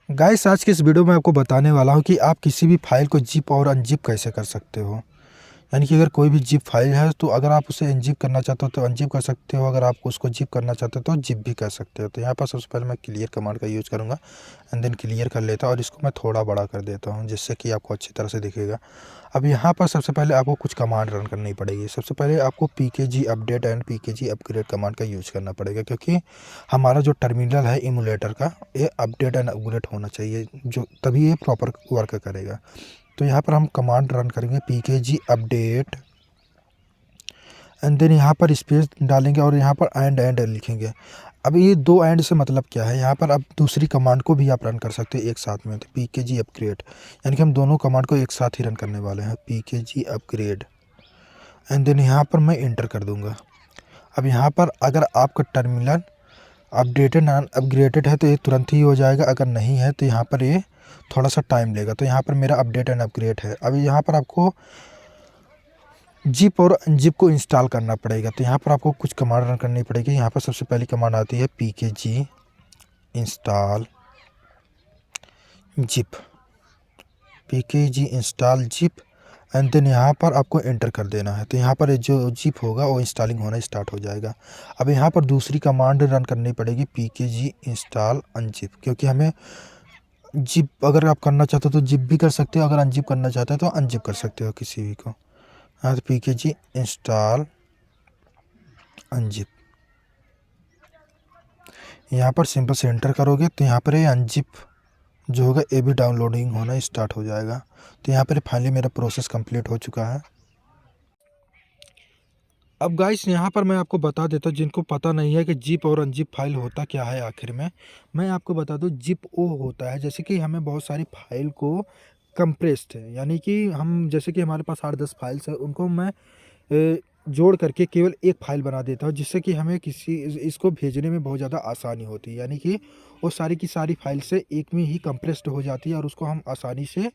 Guys आज के इस वीडियो में आपको बताने वाला हूँ कि आप किसी भी फाइल को जिप और अनजिप कैसे कर सकते हो। यानी कि अगर कोई भी जिप फाइल है तो अगर आप उसे अनजिप करना चाहते हो तो अनजिप कर सकते हो, अगर आप उसको जिप करना चाहते हो तो जिप भी कर सकते हो। तो यहाँ पर सबसे पहले मैं क्लियर कमांड का यूज़ करूँगा एंड देन क्लियर कर लेता हूँ और इसको मैं थोड़ा बड़ा कर देता हूँ जिससे कि आपको अच्छी तरह से दिखेगा। अब यहाँ पर सबसे पहले आपको कुछ कमांड रन करनी पड़ेगी। सबसे पहले आपको pkg update and pkg upgrade command का यूज़ करना पड़ेगा, क्योंकि हमारा जो टर्मिनल है इमुलेटर का ये अपडेट एंड अपग्रेड होना चाहिए, जो तभी ये प्रॉपर वर्क करेगा। तो यहाँ पर हम कमांड रन करेंगे pkg अपडेट एंड देन यहाँ पर स्पेस डालेंगे और यहाँ पर एंड लिखेंगे। अब ये दो एंड से मतलब क्या है, यहाँ पर अब दूसरी कमांड को भी आप रन कर सकते हैं एक साथ में। तो pkg अपग्रेड यानी कि हम दोनों कमांड को एक साथ ही रन करने वाले हैं, pkg अपग्रेड एंड देन यहाँ पर मैं इंटर कर दूंगा। अब यहाँ पर अगर आपका टर्मिनल अपडेटेड नॉन अपग्रेडेड है तो ये तुरंत ही हो जाएगा, अगर नहीं है तो यहाँ पर ये थोड़ा सा टाइम लेगा। तो यहाँ पर मेरा अपडेट एंड अपग्रेड है। अब यहाँ पर आपको जिप और अनजिप को इंस्टॉल करना पड़ेगा। तो यहाँ पर आपको कुछ कमांड रन करनी पड़ेगी। यहाँ पर सबसे पहली कमांड आती है pkg install zip, pkg install zip and then यहाँ पर आपको एंटर कर देना है। तो यहाँ पर जो जिप होगा वो इंस्टॉलिंग होना स्टार्ट हो जाएगा। अब यहाँ पर दूसरी कमांड रन करनी पड़ेगी pkg इंस्टॉल अनजिप, क्योंकि हमें जिप अगर आप करना चाहते हो तो जिप भी कर सकते हो, अगर अनजिप करना चाहते हो तो अनजिप कर सकते हो किसी भी को। हाँ, तो pkg इंस्टॉल अनजिप यहाँ पर सिंपल से एंटर करोगे तो यहाँ पर ये अनजिप जो होगा ये भी डाउनलोडिंग होना स्टार्ट हो जाएगा। तो यहाँ पर फाइनली मेरा प्रोसेस कंप्लीट हो चुका है। अब गाइस यहाँ पर मैं आपको बता देता हूँ, जिनको पता नहीं है कि जिप और अनजिप फाइल होता क्या है आखिर में, मैं आपको बता दूँ। जिप वो होता है जैसे कि हमें बहुत सारी फाइल को कंप्रेस्ड है, यानी कि हम जैसे कि हमारे पास 8-10 फाइल्स है, उनको मैं जोड़ करके केवल एक फ़ाइल बना देता हूँ, जिससे कि हमें इसको भेजने में बहुत ज़्यादा आसानी होती है। यानी कि वो सारी की सारी फाइल से एक में ही कंप्रेस्ड हो जाती है और उसको हम आसानी से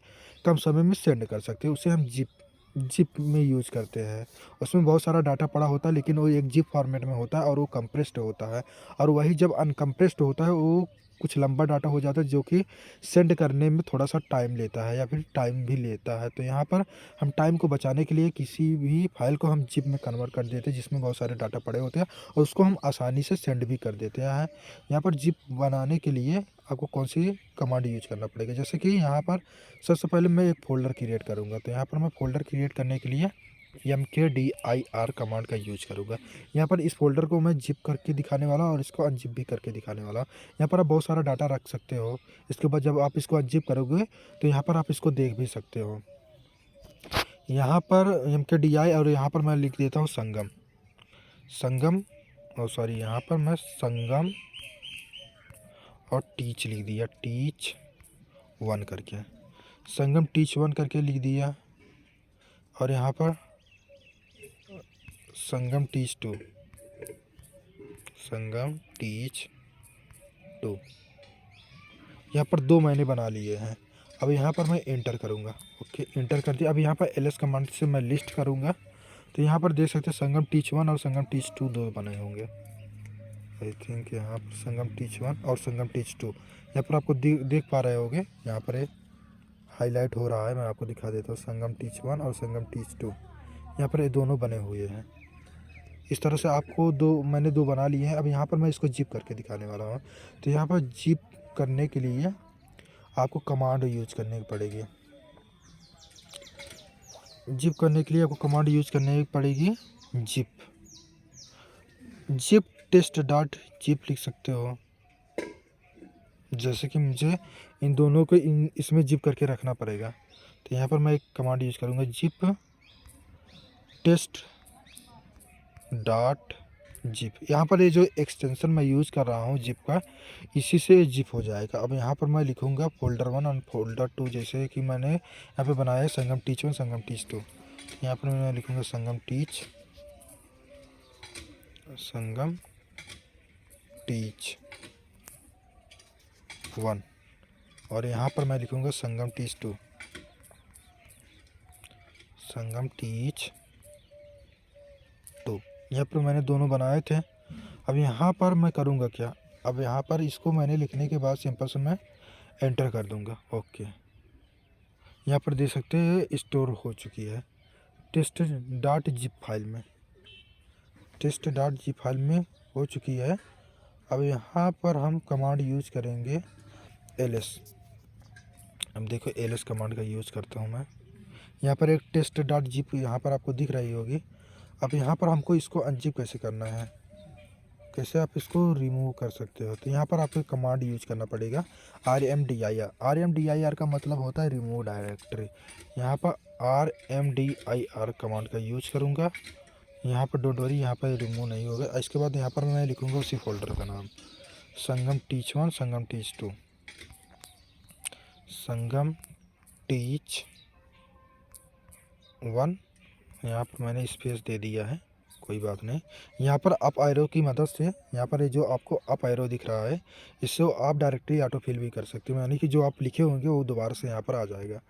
कम समय में सेंड कर सकते हैं। उसे हम जिप में यूज़ करते हैं। उसमें बहुत सारा डाटा पड़ा होता है, लेकिन वो एक जिप फॉर्मेट में होता है और वो कंप्रेस्ड होता है। और वही जब अनकंप्रेस्ड होता है वो कुछ लंबा डाटा हो जाता है, जो कि सेंड करने में थोड़ा सा टाइम लेता है या फिर टाइम भी लेता है। तो यहाँ पर हम टाइम को बचाने के लिए किसी भी फाइल को हम जिप में कन्वर्ट कर देते हैं, जिसमें बहुत सारे डाटा पड़े होते हैं, और उसको हम आसानी से सेंड भी कर देते हैं। यहाँ पर जिप बनाने के लिए आपको कौन सी कमांड यूज करना पड़ेगा, जैसे कि यहाँ पर सबसे पहले मैं एक फ़ोल्डर क्रिएट करूँगा। तो यहाँ पर मैं फ़ोल्डर क्रिएट करने के लिए mkdir कमांड का यूज करूँगा। यहाँ पर इस फोल्डर को मैं जिप करके दिखाने वाला और इसको अनजिप भी करके दिखाने वाला। यहाँ पर आप बहुत सारा डाटा रख सकते हो। इसके बाद जब आप इसको अनजिप करोगे तो यहाँ पर आप इसको देख भी सकते हो। यहाँ पर mkdi और यहाँ पर मैं लिख देता हूँ संगम और सॉरी यहाँ पर मैं संगम और टीच लिख दिया, टीच 1 करके, संगम टीच 1 करके लिख दिया। और यहाँ पर संगम टीच 2, संगम टीच 2, यहाँ पर 2 मैंने बना लिए हैं। अब यहाँ पर मैं इंटर करूँगा। ओके, इंटर कर दिया। अब यहाँ पर ls कमांड से मैं लिस्ट करूँगा। तो यहाँ पर देख सकते हैं संगम टीच 1 और संगम टीच 2 दो बने होंगे। आई थिंक यहाँ पर संगम टीच 1 और संगम टीच 2 यहाँ पर आपको देख पा रहे होंगे। यहाँ पर एक हाईलाइट हो रहा है, मैं आपको दिखा देता हूँ। संगम टीच 1 और संगम टीच 2 यहाँ पर ये दोनों बने हुए हैं। इस तरह से आपको मैंने दो बना लिए हैं। अब यहाँ पर मैं इसको जिप करके दिखाने वाला हूँ। तो यहाँ पर जिप करने के लिए आपको कमांड यूज करनी पड़ेगी। जिप करने के लिए आपको कमांड यूज करनी पड़ेगी जिप टेस्ट डॉट जिप लिख सकते हो। जैसे कि मुझे इन दोनों को इसमें जिप करके रखना पड़ेगा। तो यहाँ पर मैं एक कमांड यूज करूँगा, जिप टेस्ट डॉट जिप। यहाँ पर ये जो एक्सटेंशन मैं यूज़ कर रहा हूँ जिप का, इसी से जिप हो जाएगा। अब यहाँ पर मैं लिखूँगा फोल्डर 1 और फोल्डर 2, जैसे कि मैंने यहाँ पे बनाया है संगम टीच 1 संगम टीच 2। यहाँ पर मैं लिखूँगा संगम टीच 1 और यहाँ पर मैं लिखूँगा संगम टीच 2, संगम टीच 2। यहाँ पर मैंने दोनों बनाए थे। अब यहाँ पर मैं करूँगा क्या, अब यहाँ पर इसको मैंने लिखने के बाद सिंपल से मैं एंटर कर दूंगा। ओके, यहाँ पर देख सकते हैं स्टोर हो चुकी है टेस्ट डॉट जिप फाइल में, टेस्ट डॉट जिप फाइल में हो चुकी है। अब यहाँ पर हम कमांड यूज करेंगे ls। अब देखो ls कमांड का यूज़ करता हूँ मैं। यहाँ पर एक टेस्ट डॉट जिप यहाँ पर आपको दिख रही होगी। अब यहाँ पर हमको इसको अनजिप कैसे करना है, कैसे आप इसको रिमूव कर सकते हो, तो यहाँ पर आपको कमांड यूज करना पड़ेगा rmdir। rmdir का मतलब होता है रिमूव डायरेक्टरी। यहाँ पर rmdir कमांड का यूज करूँगा। यहाँ पर डोंट वरी, यहाँ पर रिमूव नहीं होगा। इसके बाद यहाँ पर मैं लिखूँगा उसी फोल्डर का नाम, संगम टीच 1, संगम टीच 2, संगम टीच 1। यहाँ पर मैंने स्पेस दे दिया है, कोई बात नहीं। यहाँ पर अप एरो की मदद से, यहाँ पर जो आपको अप एरो दिख रहा है, इससे आप डायरेक्टली ऑटो फिल भी कर सकते हो, यानी कि जो आप लिखे होंगे वो दोबारा से यहाँ पर आ जाएगा।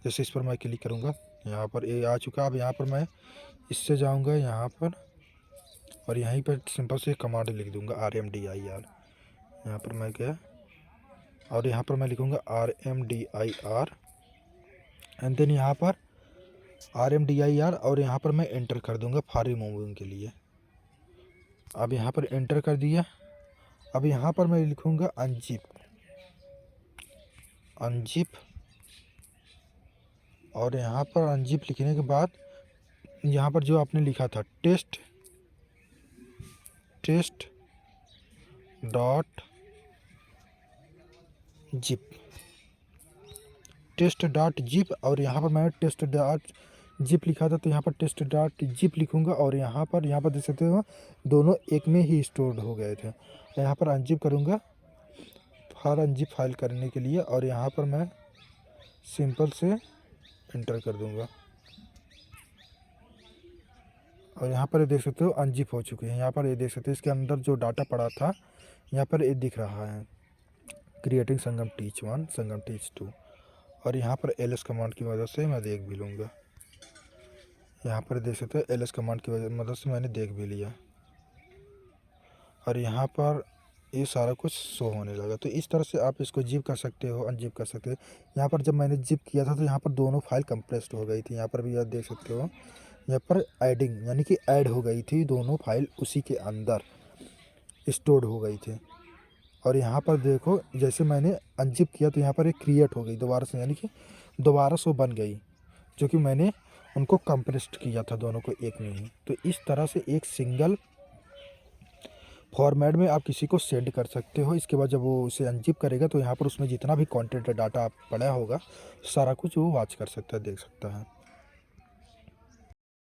जैसे इस पर मैं क्लिक करूँगा, यहाँ पर ये आ चुका। अब यहाँ पर मैं इससे जाऊँगा यहाँ पर और यहीं पर सिंपल से कमांड लिख दूँगा rmdir। यहाँ पर मैं गया और यहाँ पर मैं लिखूँगा rmdir एंड देन यहाँ पर rmdir और यहाँ पर मैं एंटर कर दूंगा फॉर रिमूविंग के लिए। अब यहाँ पर एंटर कर दिया। अब यहाँ पर मैं लिखूँगा अनजिप, अनजिप, और यहाँ पर अनजिप लिखने के बाद यहाँ पर जो आपने लिखा था test dot zip, test dot zip, और यहाँ पर मैं टेस्ट डॉट जिप लिखा था तो यहाँ पर टेस्ट डॉट जिप लिखूँगा। और यहाँ पर देख सकते हो दोनों एक में ही स्टोर्ड हो गए थे। यहाँ पर अनजिप करूँगा फॉर अनजिप फाइल करने के लिए, और यहाँ पर मैं सिंपल से एंटर कर दूँगा और यहाँ पर ये देख सकते हो अनजिप हो चुकी है। यहाँ पर ये देख सकते हो इसके अंदर जो डाटा पड़ा था यहाँ पर ये दिख रहा है, क्रिएटिंग संगम टीच 1, संगम टीच 2, और यहाँ पर ls कमांड की मदद से मैं देख भी लूँगा। यहाँ पर देख सकते हो ls कमांड की मदद से मैंने देख भी लिया और यहाँ पर ये सारा कुछ शो होने लगा। तो इस तरह से आप इसको जिप कर सकते हो, अनजिप कर सकते हो। यहाँ पर जब मैंने जिप किया था तो यहाँ पर दोनों फाइल कंप्रेस्ड हो गई थी। यहाँ पर भी आप देख सकते हो यहाँ पर एडिंग यानी कि ऐड हो गई थी, दोनों फाइल उसी के अंदर स्टोर्ड हो गई थी। और यहाँ पर देखो जैसे मैंने अनजिप किया तो यहाँ पर एक क्रिएट हो गई दोबारा से, यानी कि दोबारा से बन गई, जो कि मैंने उनको कंप्रेस्ड किया था दोनों को एक में ही। तो इस तरह से एक सिंगल फॉर्मेट में आप किसी को सेंड कर सकते हो। इसके बाद जब वो उसे अनजिप करेगा तो यहाँ पर उसमें जितना भी कंटेंट डाटा पड़ा होगा सारा कुछ वो वॉच कर सकता है, देख सकता है।